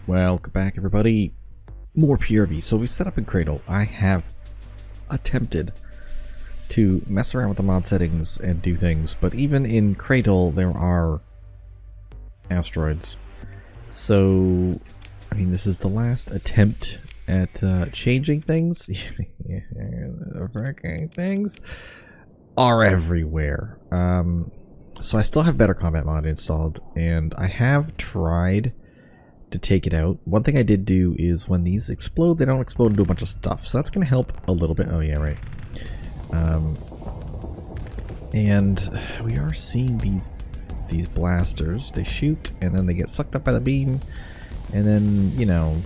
Welcome back, everybody. More PRV. So we set up in Cradle. I have attempted to mess around with the mod settings and do things, but even in Cradle there are asteroids. So, I mean, this is the last attempt at changing things. Things are everywhere. So I still have Better Combat mod installed, and I have tried to take it out. One thing I did do is when these explode, they don't explode into a bunch of stuff, so that's going to help a little bit. Oh yeah, right. And we are seeing these blasters. They shoot and then they get sucked up by the beam, and then, you know,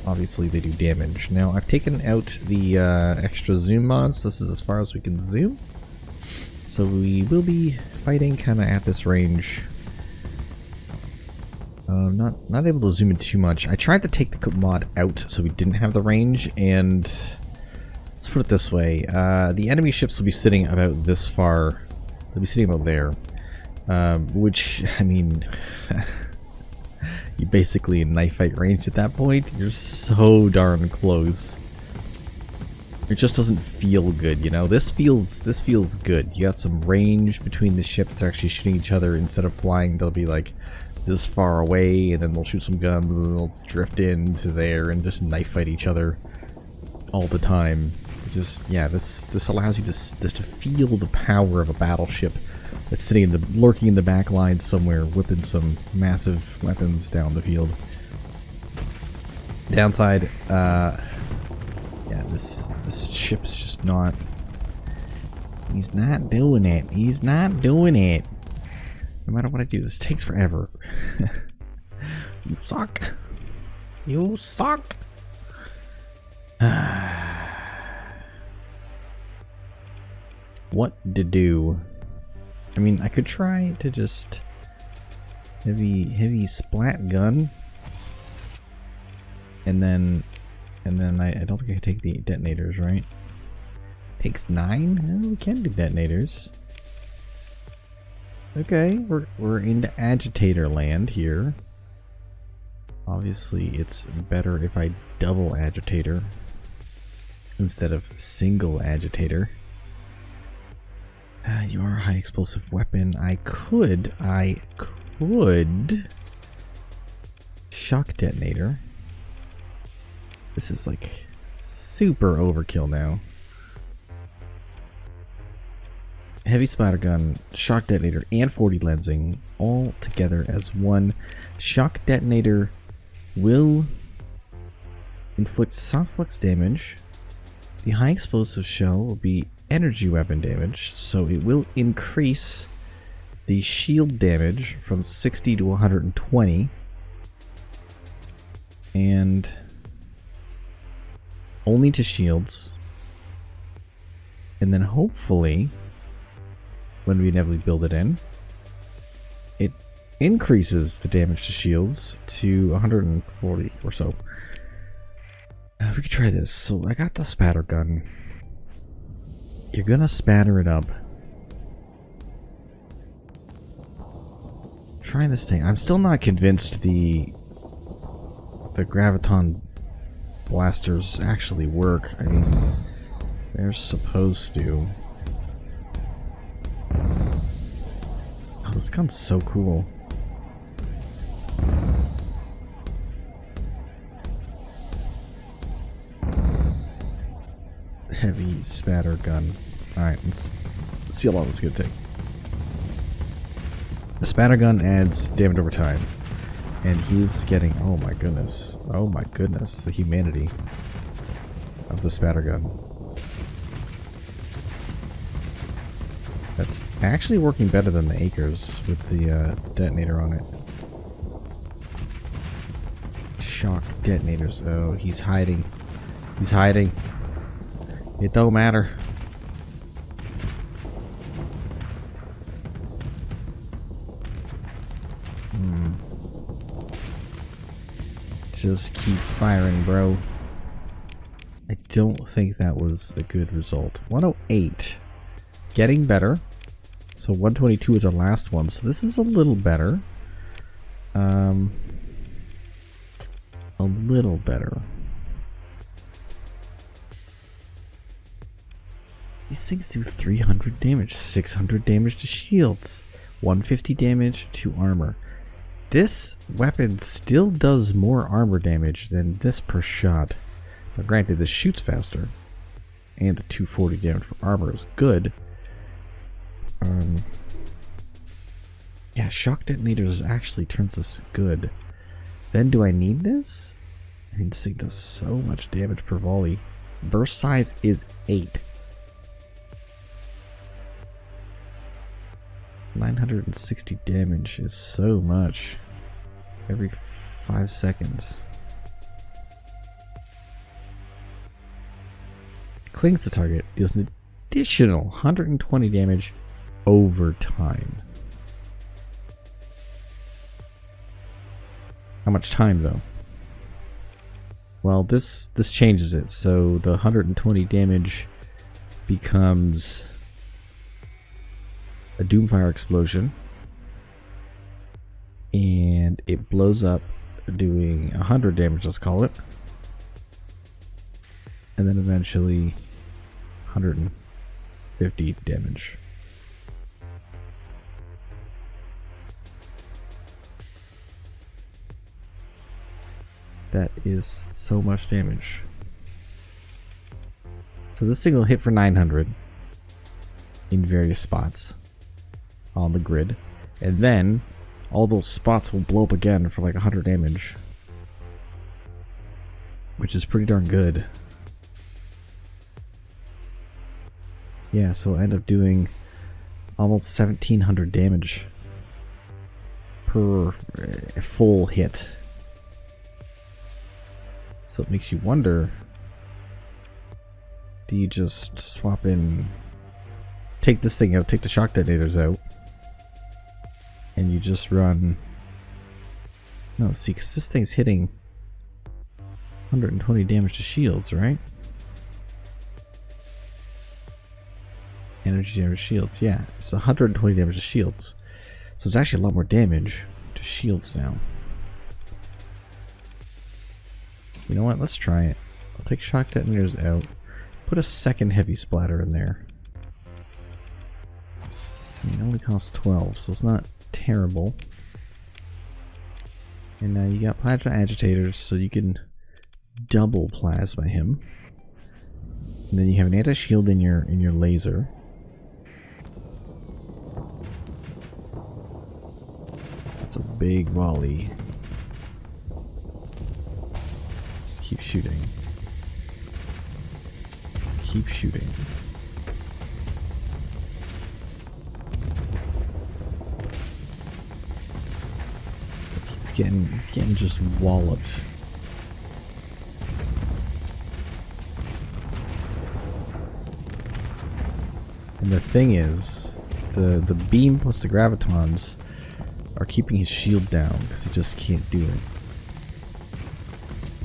obviously they do damage. Now I've taken out the extra zoom mods. This is as far as we can zoom, so we will be fighting kind of at this range. Not able to zoom in too much. I tried to take the mod out so we didn't have the range, and let's put it this way. The enemy ships will be sitting about this far. They'll be sitting about there. Which, I mean, you're basically in knife fight range at that point. You're so darn close. It just doesn't feel good, you know? This feels good. You got some range between the ships. They're actually shooting each other. Instead of flying, they'll be like this far away, and then they'll shoot some guns, and then they'll drift into there and just knife fight each other all the time. It's just, yeah, this allows you to feel the power of a battleship that's sitting lurking in the back lines somewhere, whipping some massive weapons down the field. Downside, yeah, this ship's just not. He's not doing it. He's not doing it. No matter what I do, this takes forever. You suck. You suck. What to do? I mean, I could try to just heavy splat gun, and then I don't think I can take the detonators, right? Takes 9? Well, we can do detonators. Okay, we're into agitator land here. Obviously, it's better if I double agitator instead of single agitator. You are a high explosive weapon. I could shock detonator. This is like super overkill now. Heavy splatter gun, shock detonator, and 40 lensing all together as one. Shock detonator will inflict soft flux damage. The high explosive shell will be energy weapon damage, so it will increase the shield damage from 60 to 120, and only to shields. And then hopefully, when we inevitably build it in, it increases the damage to shields to 140 or so. We could try this. So I got the spatter gun. You're gonna spatter it up. Trying this thing. I'm still not convinced the graviton blasters actually work. I mean, they're supposed to. Oh, this gun's so cool. Heavy spatter gun. Alright, let's see how long this is going to take. The spatter gun adds damage over time. And he's getting, oh my goodness, the humanity of the spatter gun. That's actually working better than the Acres with the detonator on it. Shock detonators. Oh, he's hiding. He's hiding. It don't matter. Just keep firing, bro. I don't think that was a good result. 108. Getting better. So 122 is our last one. So this is a little better. a little better. These things do 300 damage, 600 damage to shields, 150 damage to armor. This weapon still does more armor damage than this per shot. Now granted, this shoots faster, and the 240 damage for armor is good. Yeah, shock detonators actually turns this good. Then do I need this? I mean, this thing does so much damage per volley. Burst size is 8. 960 damage is so much. Every 5 seconds. Clings the target, deals an additional 120 damage over time. How much time though? Well, this changes it. So the 120 damage becomes a Doomfire explosion, and it blows up, doing 100 damage, let's call it, and then eventually 150 damage. That is so much damage. So this thing will hit for 900 in various spots on the grid, and then all those spots will blow up again for like 100 damage, which is pretty darn good. Yeah, so I'll end up doing almost 1700 damage per full hit. So it makes you wonder, do you just swap in, take this thing out, take the shock detonators out, and you just run, no, see, because this thing's hitting 120 damage to shields, right? Energy damage to shields, yeah, it's 120 damage to shields. So it's actually a lot more damage to shields now. You know what, let's try it. I'll take shock detonators out, put a second heavy splatter in there. I mean, it only costs 12, so it's not terrible. And now you got plasma agitators, so you can double plasma him. And then you have an anti-shield in your laser. That's a big volley. Just keep shooting. Keep shooting. He's getting just walloped. And the thing is, the beam plus the gravitons are keeping his shield down because he just can't do it.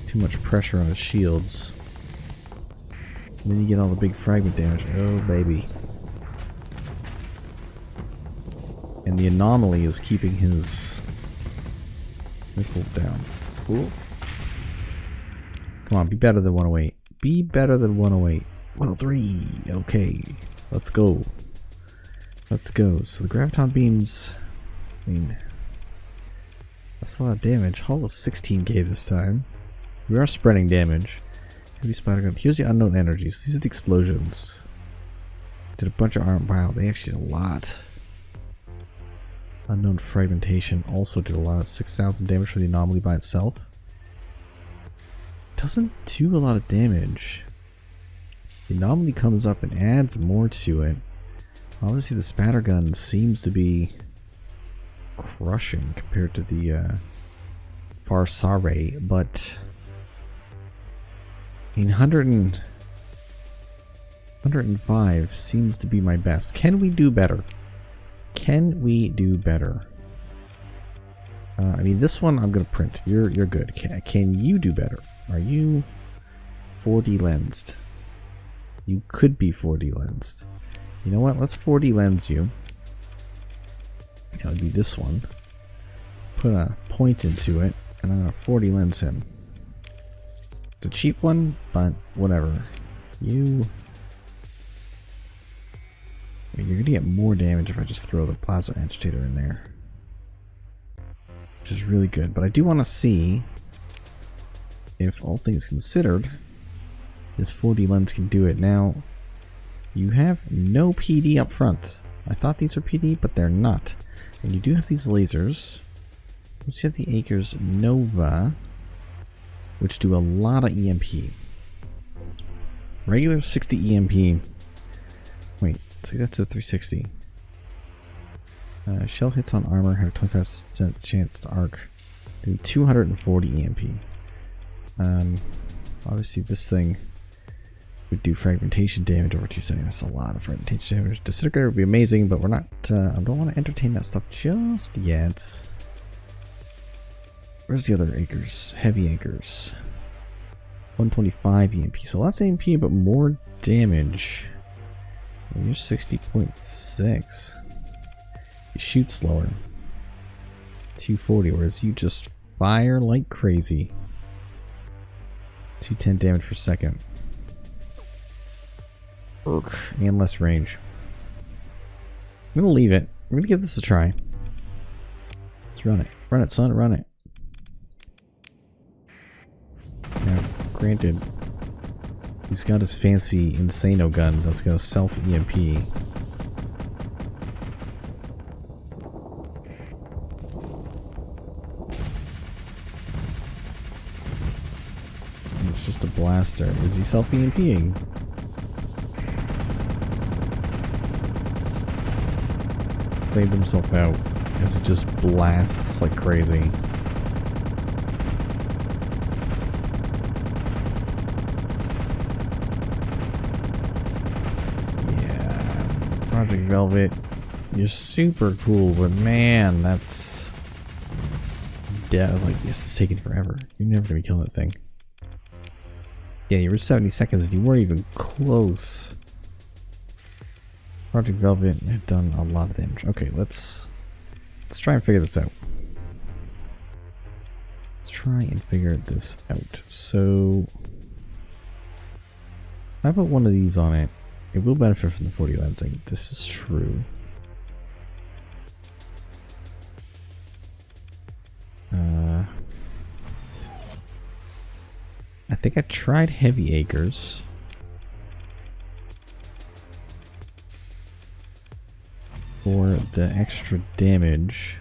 Too much pressure on his shields. And then you get all the big fragment damage. Oh baby. And the anomaly is keeping his missiles down. Cool. Come on, be better than 108. Be better than 108. 103. Okay. Let's go. Let's go. So the graviton beams, I mean, that's a lot of damage. Hull is 16k this time. We are spreading damage. Heavy spider gun. Here's the unknown energies. These are the explosions. Did a bunch of arm. Wow, they actually did a lot. Unknown fragmentation also did a lot. 6,000 damage for the anomaly by itself. Doesn't do a lot of damage. The anomaly comes up and adds more to it. Obviously the spatter gun seems to be crushing compared to the Farsare, but I mean 105 seems to be my best. Can we do better? Can we do better? I mean, this one I'm gonna print. You're good. Can you do better? Are you 4D lensed? You could be 4D lensed. You know what? Let's 4D lens you. That would be this one. Put a point into it, and I'm gonna 4D lens him. a cheap one, but whatever. You're gonna get more damage if I just throw the plasma agitator in there, which is really good. But I do want to see if, all things considered, this 4D lens can do it. Now, you have no PD up front. I thought these were PD, but they're not. And you do have these lasers. Let's have the Acres Nova, which do a lot of EMP. Regular 60 EMP. Wait, so that's a 360. Shell hits on armor have 25% chance to arc. Do 240 EMP. Obviously this thing would do fragmentation damage over 2 seconds. That's a lot of fragmentation damage. Disintegrator would be amazing, but we're not, I don't want to entertain that stuff just yet. Where's the other Acres? Heavy Acres. 125 EMP. So less EMP, but more damage. And you're 60.6. You shoot slower. 240, whereas you just fire like crazy. 210 damage per second. And less range. I'm gonna leave it. We're gonna give this a try. Let's run it. Run it, son. Run it. Now, granted, he's got his fancy Insano gun that's got a self-EMP. It's just a blaster. Is he self-EMPing? Played himself out as it just blasts like crazy. Project Velvet, you're super cool, but man, that's like this is taking forever. You're never gonna kill that thing. Yeah, you were 70 seconds and you weren't even close. Project Velvet had done a lot of damage. Okay, let's try and figure this out. Let's try and figure this out. So I put one of these on it. It will benefit from the 40 lensing. This is true. I think I tried Heavy Acres. For the extra damage.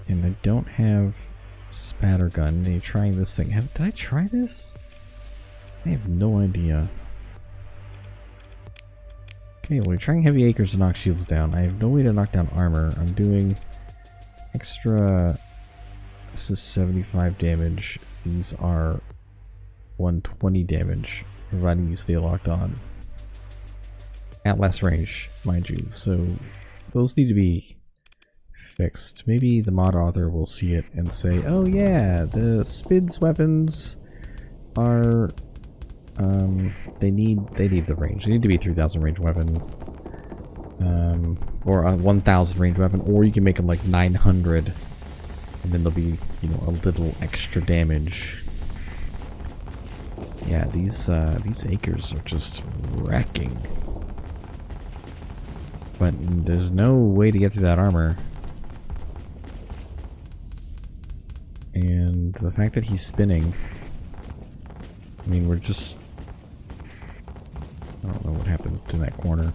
And I don't have Spatter Gun. Are you trying this thing? Did I try this? I have no idea. Okay, well, we're trying Heavy Acres to knock shields down. I have no way to knock down armor. I'm doing extra. This is 75 damage. These are 120 damage, providing you stay locked on. At less range, mind you. So those need to be fixed. Maybe the mod author will see it and say, oh yeah, the SPID's weapons are they need the range. They need to be 3000 range weapon, or a 1000 range weapon, or you can make them like 900, and then they'll be, you know, a little extra damage. Yeah, these Acres are just wrecking, but there's no way to get through that armor, and the fact that he's spinning. I mean, we're just. I don't know what happened to that corner.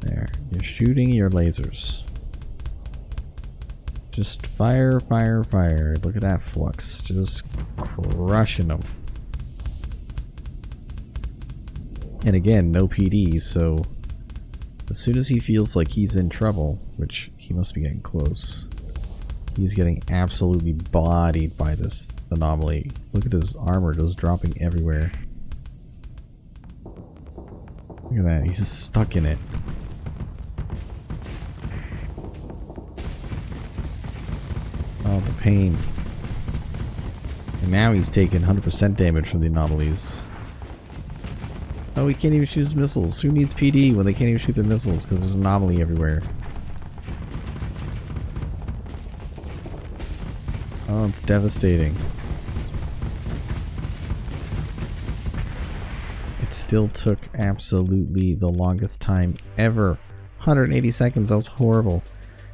There. You're shooting your lasers. Just fire, fire, fire. Look at that flux. Just crushing them. And again, no PD, so as soon as he feels like he's in trouble, which he must be getting close, he's getting absolutely bodied by this anomaly. Look at his armor just dropping everywhere. Look at that, he's just stuck in it. Oh, the pain. And now he's taking 100% damage from the anomalies. Oh, he can't even shoot his missiles. Who needs PD when they can't even shoot their missiles because there's an anomaly everywhere? Oh, it's devastating. It still took absolutely the longest time ever. 180 seconds, that was horrible.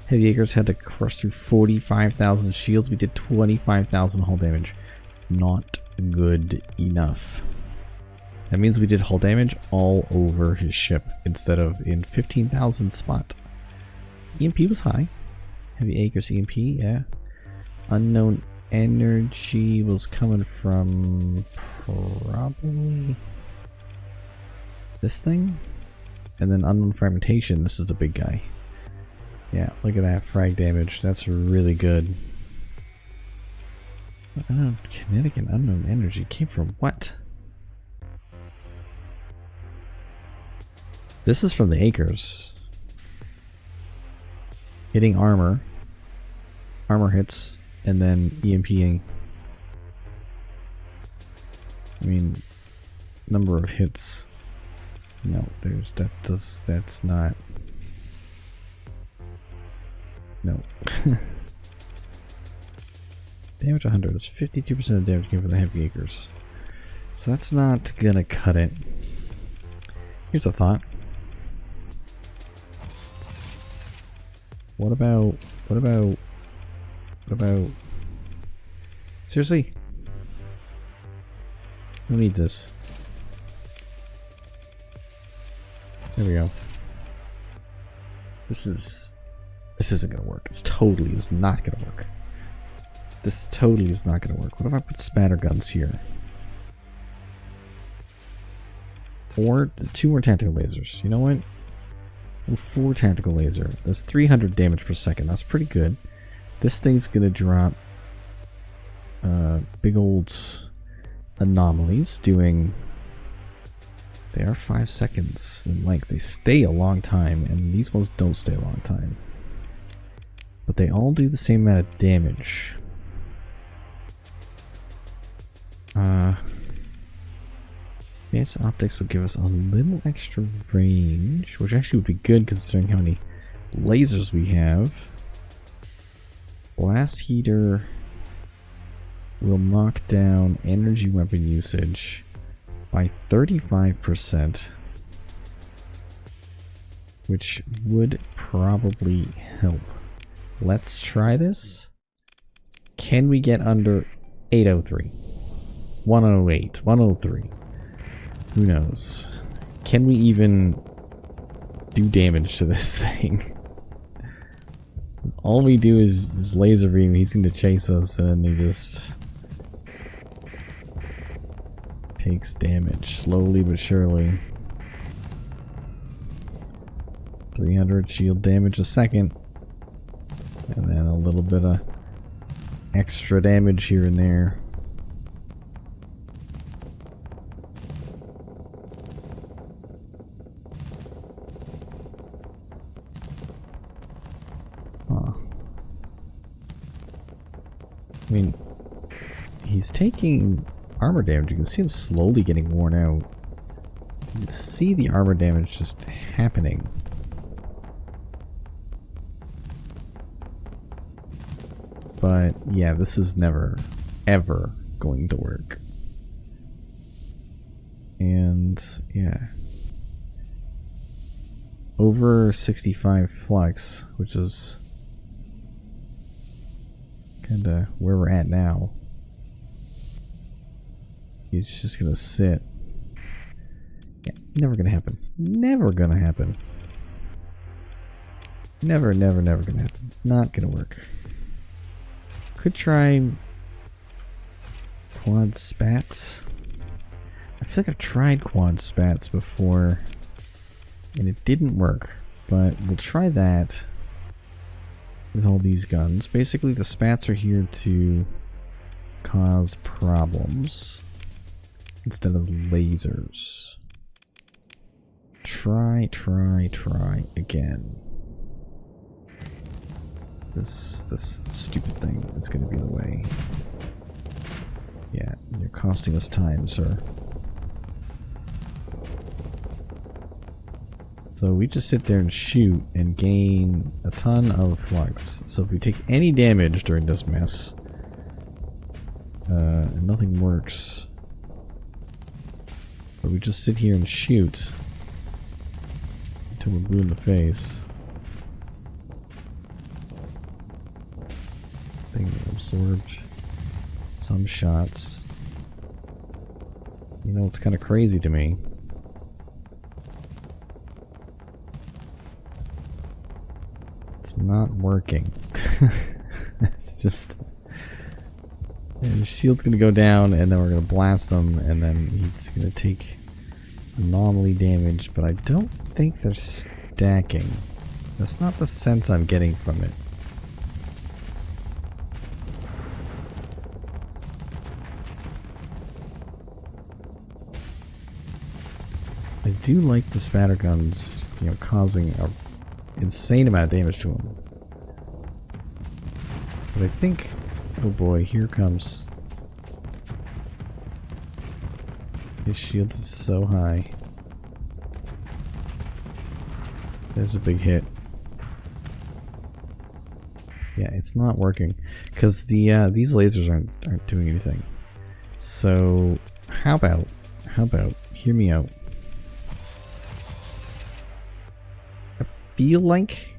Heavy Acres had to crush through 45,000 shields. We did 25,000 hull damage. Not good enough. That means we did hull damage all over his ship instead of in 15,000 spot. EMP was high. Heavy Acres EMP, yeah. Unknown energy was coming from probably this thing. And then unknown fragmentation, this is the big guy. Yeah, look at that frag damage. That's really good. Unknown kinetic and unknown energy came from what? This is from the Acres. Hitting armor. Armor hits. And then EMPing. I mean, number of hits. No, that's not. No. Damage 100. That's 52% of damage came from the Heavy Acres. So that's not gonna cut it. Here's a thought. What about seriously? I don't need this. There we go. This isn't gonna work. This totally is not gonna work. This totally is not gonna work. What if I put spatter guns here? Or 2 more tactical lasers. You know what? 4 tactical laser. That's 300 damage per second. That's pretty good. This thing's gonna drop big old anomalies doing. They are 5 seconds in length. They stay a long time, and these ones don't stay a long time. But they all do the same amount of damage. Advanced optics will give us a little extra range, which actually would be good considering how many lasers we have. Blast heater will knock down energy weapon usage by 35%, which would probably help. Let's try this. Can we get under 803? 108, 103. Who knows? Can we even do damage to this thing? All we do is laser beam. He's going to chase us, and he just takes damage slowly but surely. 300 shield damage a second, and then a little bit of extra damage here and there. I mean, he's taking armor damage. You can see him slowly getting worn out. You can see the armor damage just happening. But yeah, this is never, ever going to work. And yeah. Over 65 flux, which is kind of where we're at now. He's just gonna sit. Yeah, never gonna happen. Never gonna happen. Never gonna happen. Not gonna work. Could try quad spats. I feel like I've tried quad spats before and it didn't work, but we'll try that with all these guns. Basically, the spats are here to cause problems instead of lasers. Try again. This stupid thing is going to be the way. Yeah, you're costing us time, sir. So we just sit there and shoot and gain a ton of flux. So if we take any damage during this mess, and nothing works. But we just sit here and shoot until we're blue in the face. Thing absorbed some shots. You know, it's kind of crazy to me. It's not working. It's just... And the shield's gonna go down, and then we're gonna blast him, and then he's gonna take anomaly damage, but I don't think they're stacking. That's not the sense I'm getting from it. I do like the spatter guns, you know, causing an insane amount of damage to him. But I think... Oh boy, here comes. His shield is so high. There's a big hit. Yeah, it's not working because the these lasers aren't doing anything. So how about hear me out. I feel like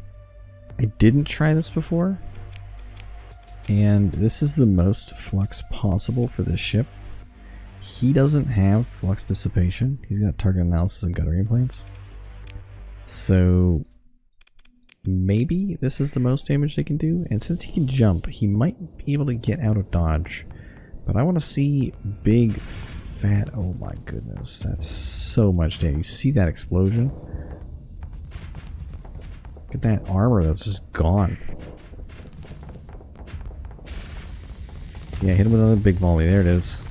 I didn't try this before. And this is the most flux possible for this ship. He doesn't have flux dissipation. He's got target analysis and guttering planes. So maybe this is the most damage they can do. And since he can jump, he might be able to get out of dodge. But I want to see big, fat... Oh my goodness, that's so much damage. You see that explosion? Look at that armor that's just gone. Yeah, hit him with another big volley. There it is.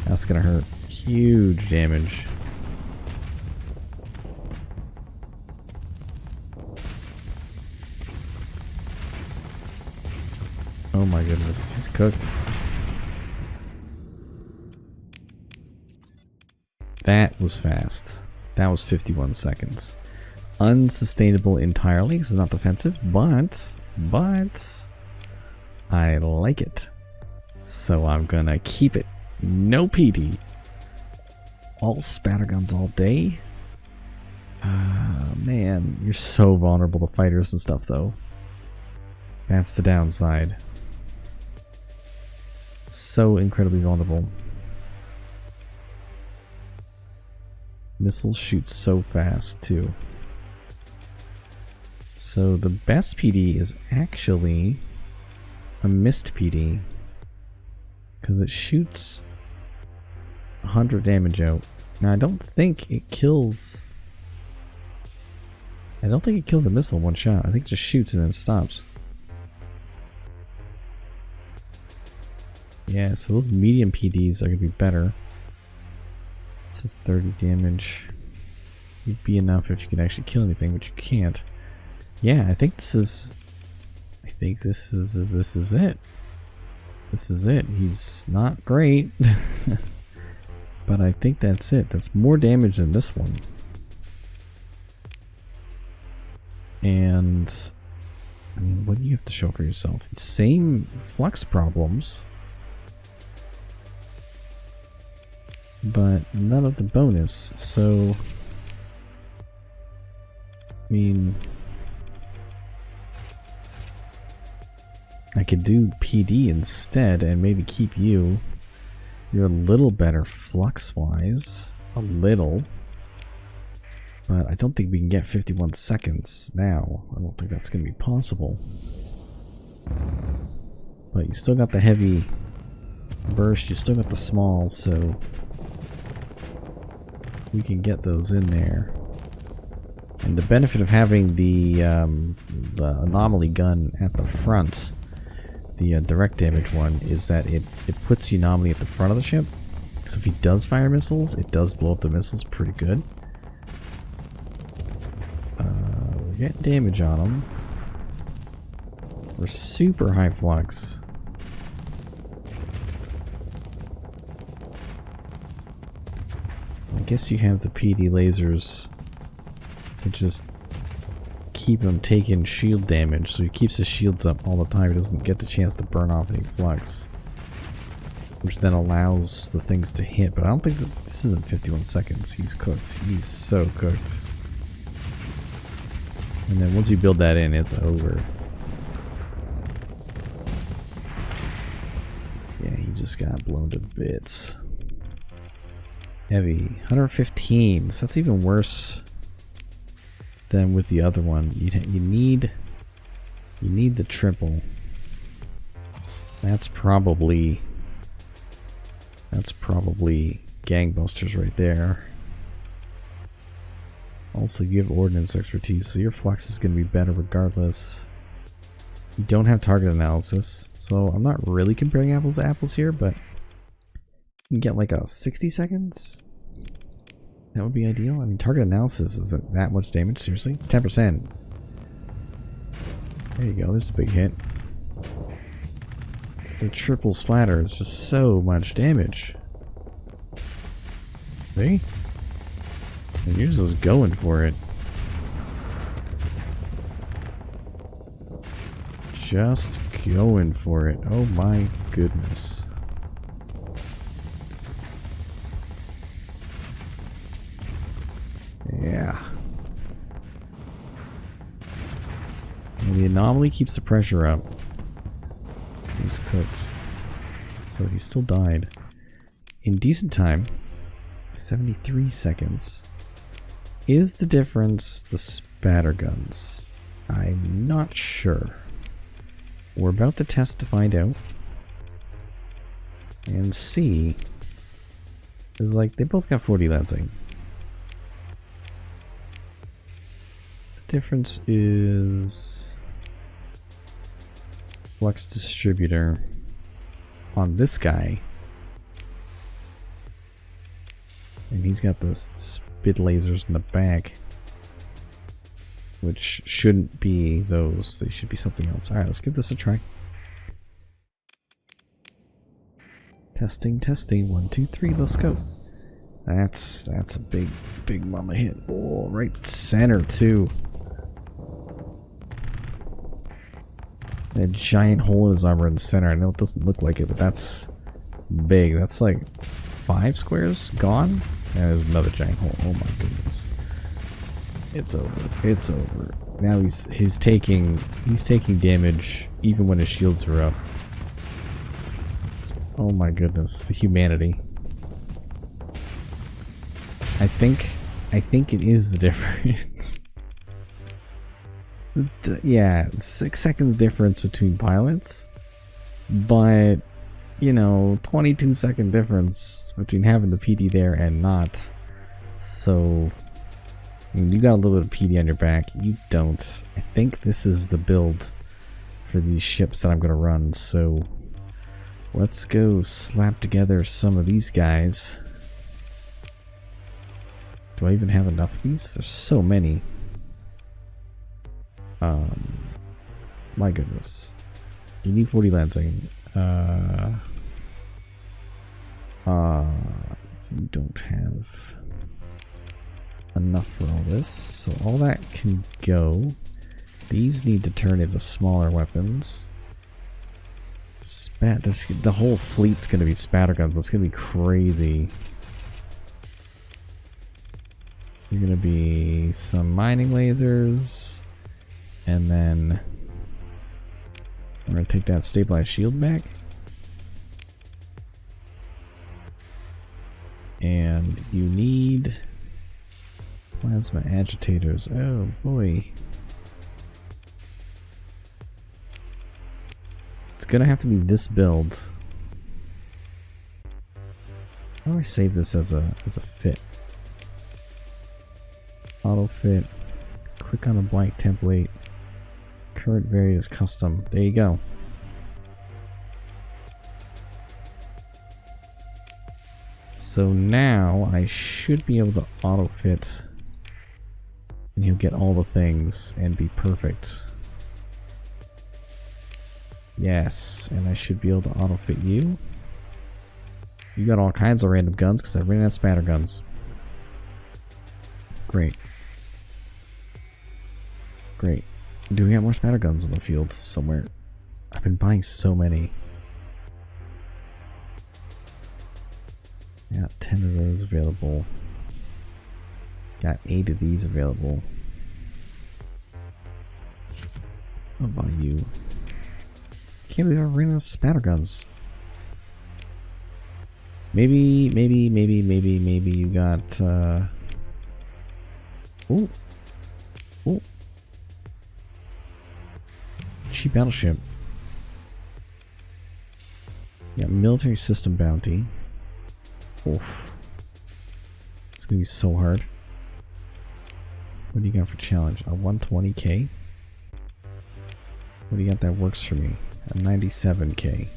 That's gonna hurt. Huge damage. Oh my goodness, he's cooked. That was fast. That was 51 seconds. Unsustainable entirely because it's not defensive, but I like it. So I'm gonna keep it. No PD. All spatterguns all day. Man, you're so vulnerable to fighters and stuff though. That's the downside. So incredibly vulnerable. Missiles shoot so fast too. So the best PD is actually a missed PD. Because it shoots 100 damage out. Now I don't think it kills... I don't think it kills a missile in one shot. I think it just shoots and then stops. Yeah, so those medium PDs are going to be better. This is 30 damage. It'd be enough if you could actually kill anything, but you can't. Yeah, I think this is... this is it. This is it. He's not great. But I think that's it. That's more damage than this one. And... I mean, what do you have to show for yourself? Same flux problems. But none of the bonus, so... I mean... I could do PD instead and maybe keep you. You're a little better flux-wise. A little. But I don't think we can get 51 seconds now. I don't think that's going to be possible. But you still got the heavy burst, you still got the small, so... we can get those in there. And the benefit of having the anomaly gun at the front, the direct damage one, is that it puts the anomaly at the front of the ship. So if he does fire missiles, it does blow up the missiles pretty good. We're getting damage on them. We're super high flux. I guess you have the PD lasers to just keep him taking shield damage, so he keeps his shields up all the time. He doesn't get the chance to burn off any flux. which then allows the things to hit. But I don't think that this isn't 51 seconds. He's cooked. He's so cooked. And then once you build that in, it's over. Yeah, he just got blown to bits. Heavy. 115. So that's even worse than with the other one. You need the triple. That's probably gangbusters right there. Also, you have ordnance expertise, so your flux is going to be better regardless. You don't have target analysis, so I'm not really comparing apples to apples here, but you can get like a 60 seconds. That would be ideal. I mean, target analysis is that much damage, seriously? It's 10%. There you go, there's a big hit. The triple splatter is just so much damage. See? And you're just going for it. Just going for it. Oh my goodness. Yeah. And the anomaly keeps the pressure up. He's cooked. So he still died. In decent time, 73 seconds. Is the difference the spatter guns? I'm not sure. We're about to test to find out. And C is like, they both got 40 lensing. The difference is flux distributor on this guy. And he's got this spit lasers in the back, which shouldn't be those. They should be something else. Alright, let's give this a try. Testing, testing. 1, 2, 3, let's go. That's a big mama hit. Oh, right center too. That giant hole in his armor in the center. I know it doesn't look like it, but that's big. That's like 5 squares gone. And there's another giant hole. Oh my goodness. It's over. It's over. Now he's taking damage even when his shields are up. Oh my goodness, the humanity. I think it is the difference. Yeah, 6 seconds difference between pilots, but you know, 22-second difference between having the PD there and not. So I mean, you got a little bit of PD on your back. You don't. I think this is the build for these ships that I'm going to run. So let's go slap together some of these guys. Do I even have enough of these? There's so many. My goodness. You need 40 lancing. You don't have enough for all this, so all that can go. These need to turn into smaller weapons. The whole fleet's gonna be spatter guns. It's gonna be crazy. You're gonna be some mining lasers, and then we're gonna take that stabilized shield back. And you need plasma agitators. Oh boy. It's gonna have to be this build. How do I save this as a fit? Auto fit. Click on a blank template. Current variant is custom. There you go. So now I should be able to auto fit, and he'll get all the things and be perfect. Yes, and I should be able to auto fit you. You got all kinds of random guns because I ran out of spatter guns. Great. Great. Do we have more spatter guns in the field somewhere? I've been buying so many. Got 10 of those available. Got 8 of these available. What about you? Can't believe I ran out of spatter guns. Maybe you got ooh. Ooh. Cheap battleship. Yeah, military system bounty. Oof. It's gonna be so hard. What do you got for challenge? A 120k? What do you got that works for me? A 97k.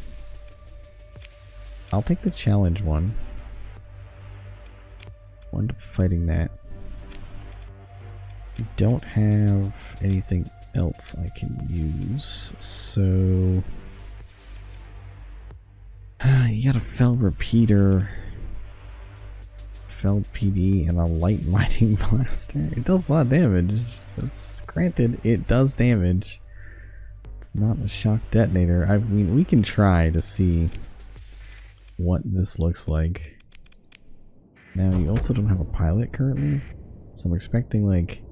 I'll take the challenge one. I'll end up fighting that. I don't have anything else I can use, so you got a fell repeater, fell PD, and a light mining blaster. It does a lot of damage. That's granted, it does damage. It's not a shock detonator. I mean, we can try to see what this looks like. Now, you also don't have a pilot currently, so I'm expecting like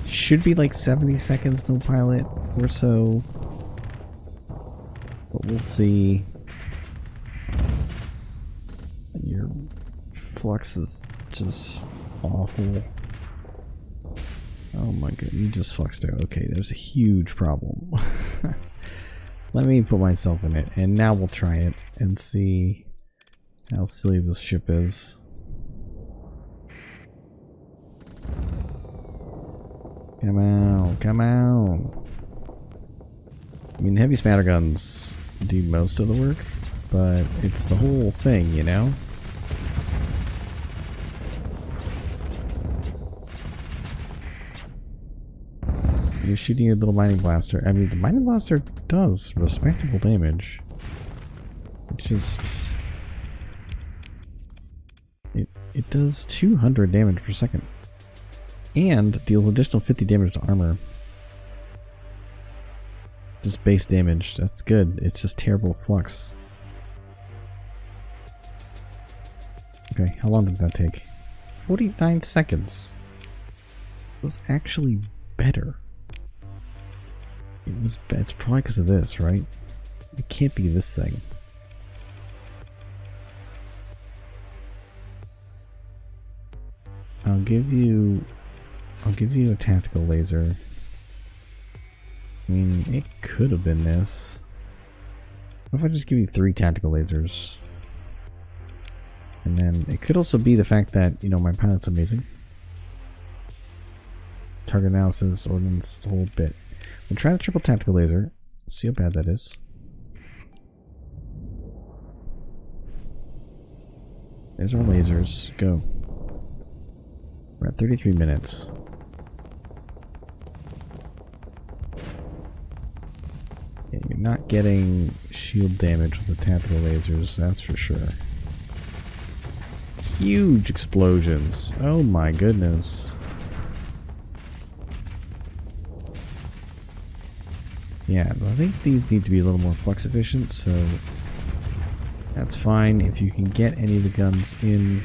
should be like 70 seconds no pilot or so, but we'll see. Your flux is just awful. Oh my god, you just fluxed out. Okay, there's a huge problem. Let me put myself in it, and now we'll try it and see how silly this ship is. Come on, come on. I mean, heavy spatter guns do most of the work, but it's the whole thing, you know? You're shooting your little mining blaster. I mean, the mining blaster does respectable damage. It just... It does 200 damage per second. And deals additional 50 damage to armor. Just base damage. That's good. It's just terrible flux. Okay, how long did that take? 49 seconds. It was actually better. It's probably because of this, right? It can't be this thing. I'll give you a tactical laser. I mean, it could have been this. What if I just give you 3 tactical lasers? And then it could also be the fact that, you know, my pilot's amazing. Target analysis, ordnance, the whole bit. We'll try the triple tactical laser. See how bad that is. There's our lasers. Go. We're at 33 minutes. Yeah, you're not getting shield damage with the tactical lasers, that's for sure. Huge explosions. Oh my goodness. Yeah, I think these need to be a little more flux efficient, so that's fine. If you can get any of the guns in,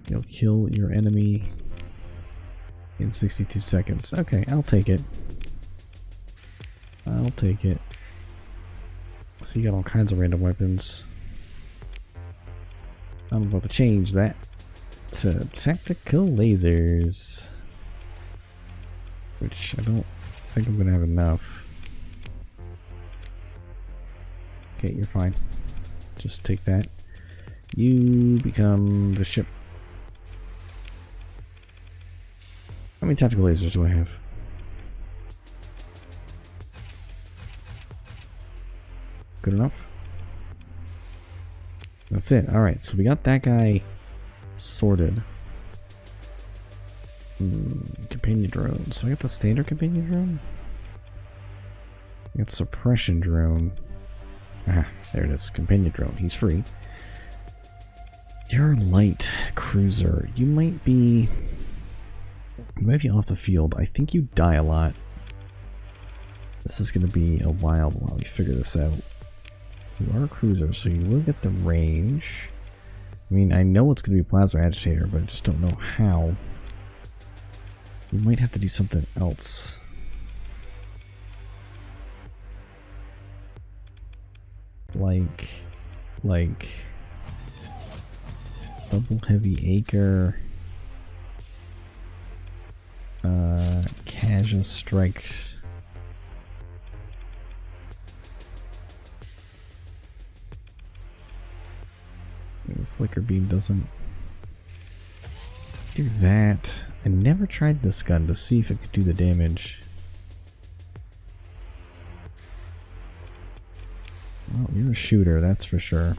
you'll kill your enemy in 62 seconds. Okay, I'll take it. I'll take it. So you got all kinds of random weapons. I'm about to change that to tactical lasers, which I don't think I'm gonna have enough. Okay, you're fine. Just take that. You become the ship. How many tactical lasers do I have? Good enough? That's it. Alright, so we got that guy sorted. Companion drone. So I got the standard companion drone? I got suppression drone. Ah, there it is. Companion drone. He's free. You're a light cruiser. You might be off the field. I think you die a lot. This is going to be a while we figure this out. You are a cruiser, so you will get the range. I mean, I know it's going to be Plasma Agitator, but I just don't know how. We might have to do something else. Like double heavy acre, casual strike. Flicker beam doesn't do that. I never tried this gun to see if it could do the damage. Well, you're a shooter, that's for sure.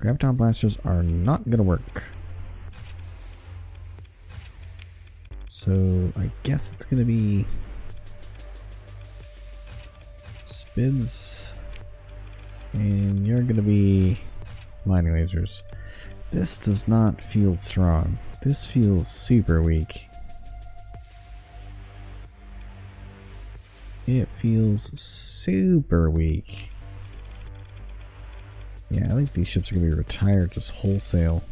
Graviton blasters are not gonna work. So I guess it's gonna be Spids, and you're gonna be mining lasers. This does not feel strong. This feels super weak. It feels super weak. Yeah, I think these ships are gonna be retired just wholesale.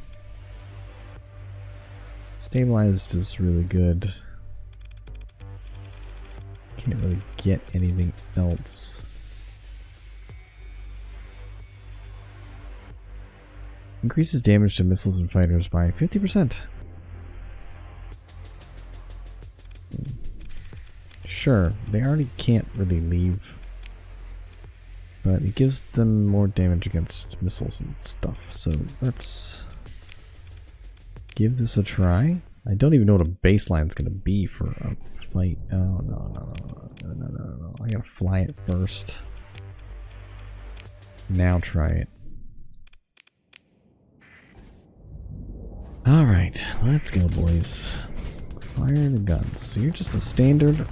Stabilized is really good. Can't really get anything else. Increases damage to missiles and fighters by 50%. Sure, they already can't really leave, but it gives them more damage against missiles and stuff, so let's give this a try. I don't even know what a baseline's gonna be for a fight. Oh, no. I gotta fly it first. Now try it. Alright, let's go, boys. Fire the guns. So you're just a standard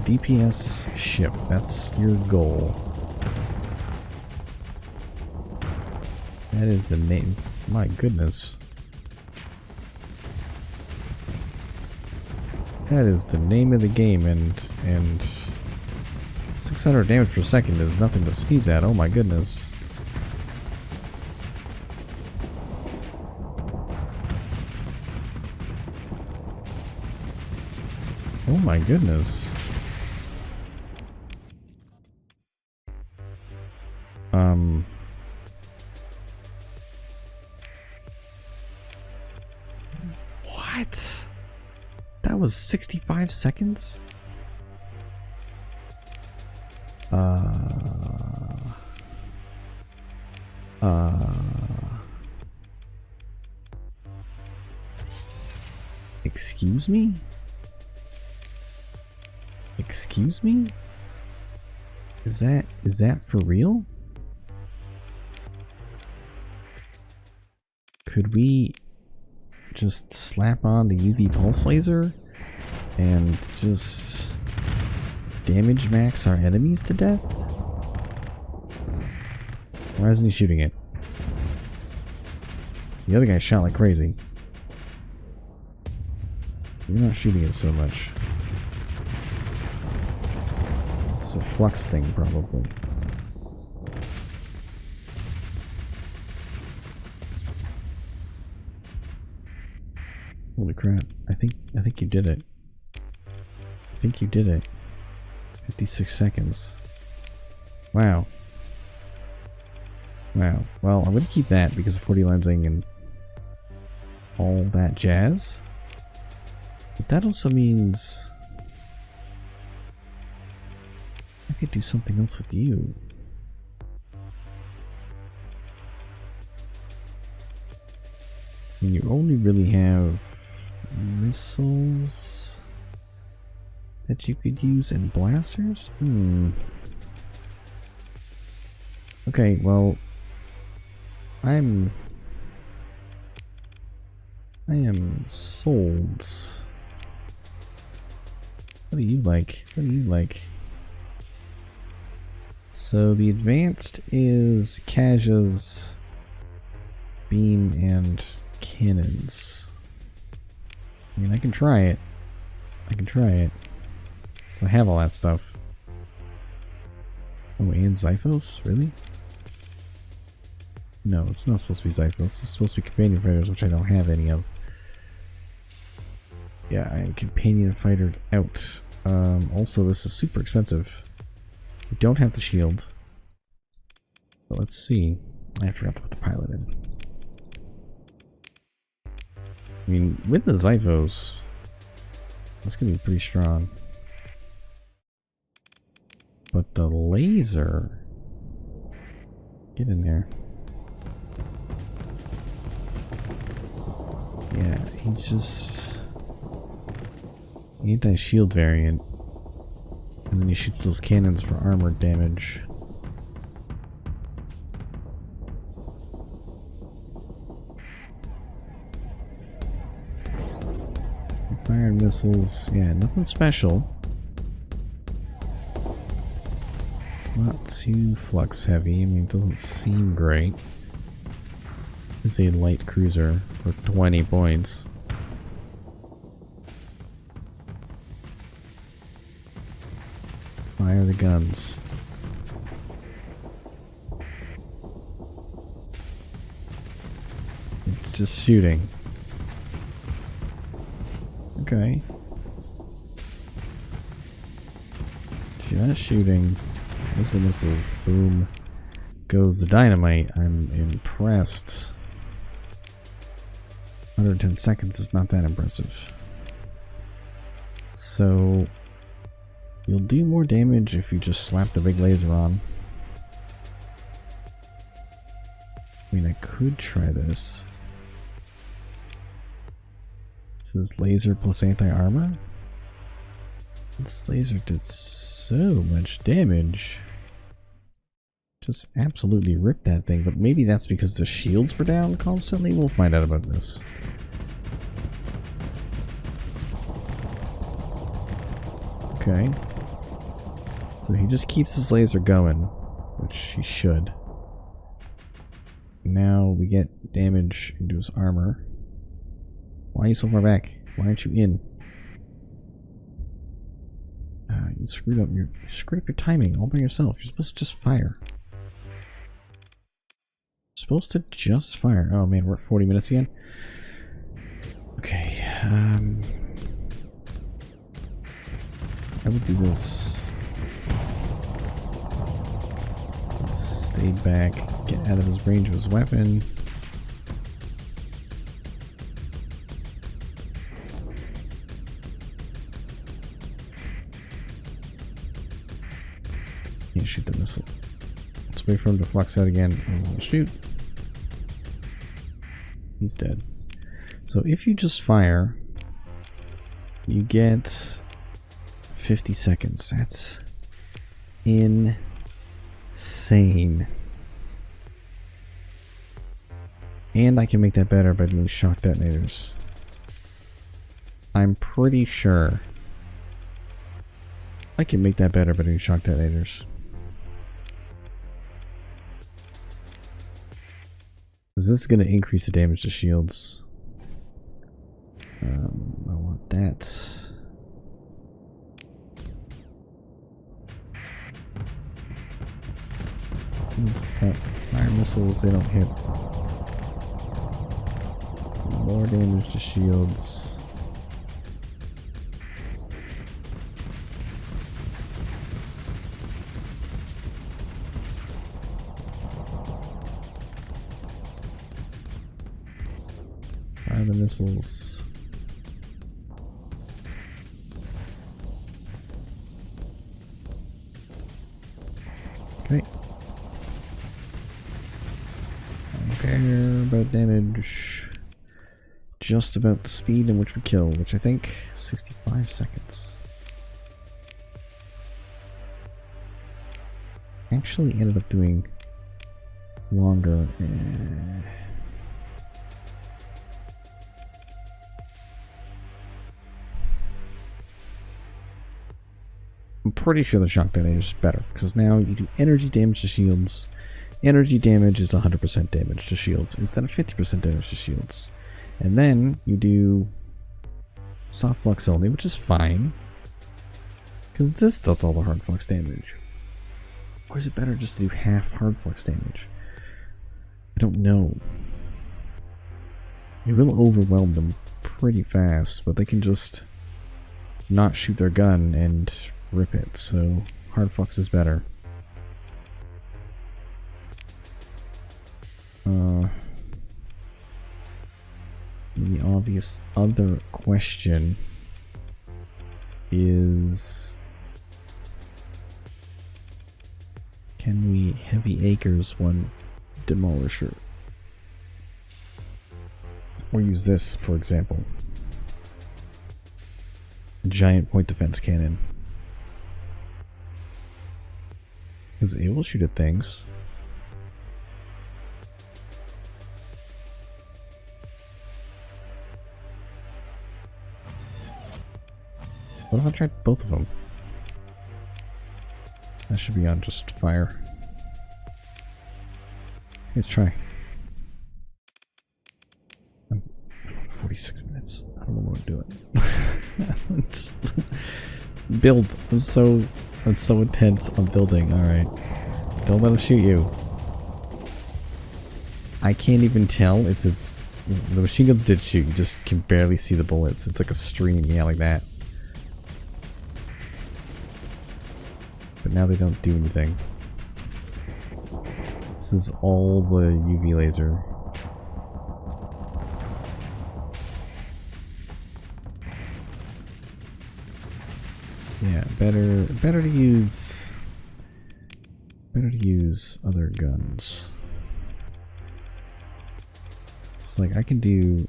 DPS ship. That's your goal. That is the name. My goodness. That is the name of the game, and 600 damage per second is nothing to sneeze at. Oh my goodness. Oh my goodness. What? That was 65 seconds? Excuse me? Excuse me? Is that for real? Could we just slap on the UV pulse laser and just damage max our enemies to death? Why isn't he shooting it? The other guy shot like crazy. You're not shooting it so much. It's a flux thing, probably. Holy crap. I think you did it. I think you did it. 56 seconds. Wow. Wow. Well, I'm gonna keep that because of 40 lensing and all that jazz. But that also means I could do something else with you. I mean, you only really have missiles that you could use and blasters? Okay, well, I am sold. What do you like? What do you like? So the advanced is Kaja's beam and cannons. I mean, I can try it. I can try it. So I have all that stuff. Oh Oh, and Xiphos? Really? No, it's not supposed to be Xiphos. It's supposed to be companion fighters, which I don't have any of. Yeah, I am companion fightered out. Also, this is super expensive. We don't have the shield. But let's see. I forgot to put the pilot in. I mean, with the Xiphos, that's going to be pretty strong. But the laser... Get in there. Yeah, he's just... anti-shield variant. And then he shoots those cannons for armor damage. Fire missiles, yeah, nothing special. It's not too flux heavy. I mean, it doesn't seem great. It's a light cruiser for 20 points. Fire the guns. It's just shooting. Okay. Just shooting. There's the missiles. Boom. Goes the dynamite. I'm impressed. 110 seconds is not that impressive. So, you'll do more damage if you just slap the big laser on. I mean, I could try this. This is laser plus anti-armor. This laser did so much damage. Just absolutely ripped that thing, but maybe that's because the shields were down constantly. We'll find out about this. Okay. So he just keeps his laser going, which he should. Now we get damage into his armor. Why are you so far back? Why aren't you in? You screwed up your timing all by yourself. You're supposed to just fire. You're supposed to just fire. Oh man, we're at 40 minutes again. Okay. I would do this. Stay back. Get out of his range of his weapon. Can't shoot the missile. Let's wait for him to flux out again and we'll shoot. He's dead. So if you just fire, you get 50 seconds. That's insane. And I can make that better by doing shock detonators. I'm pretty sure I can make that better by doing shock detonators. Is this going to increase the damage to shields? I want that. Fire missiles, they don't hit. More damage to shields. Fire the missiles. Okay. I don't care about damage. Just about the speed in which we kill, which I think 65 seconds. Actually ended up doing longer. I'm pretty sure the shock detonator is better, because now you do energy damage to shields. Energy damage is 100% damage to shields instead of 50% damage to shields. And then you do soft flux only, which is fine, because this does all the hard flux damage. Or is it better just to do half hard flux damage? I don't know. It will overwhelm them pretty fast, but they can just not shoot their gun and rip it, so hard flux is better. The obvious other question is, can we heavy acres one demolisher? Or use this, for example. A giant point defense cannon. Because it will shoot at things. What if I tried both of them? That should be on just fire. Let's try. 46 minutes. I don't know what I'm doing. Just build. I'm so intense on building. Alright. Don't let him shoot you. I can't even tell if his... The machine guns did shoot. You just can barely see the bullets. It's like a stream. Yeah, like that. But now they don't do anything. This is all the UV laser. Yeah, better to use other guns. It's like I can do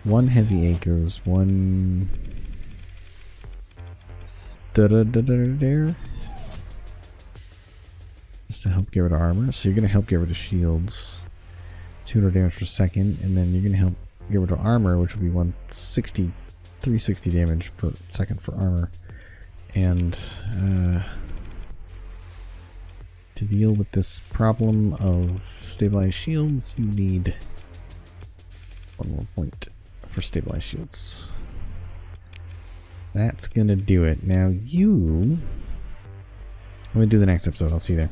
one heavy acres, one there just to help get rid of armor. So you're gonna help get rid of shields, 200 damage per second, and then you're gonna help get rid of armor, which will be 360 damage per second for armor. And to deal with this problem of stabilized shields, you need one more point for stabilized shields. That's gonna do it. Now I'm gonna do the next episode. I'll see you there.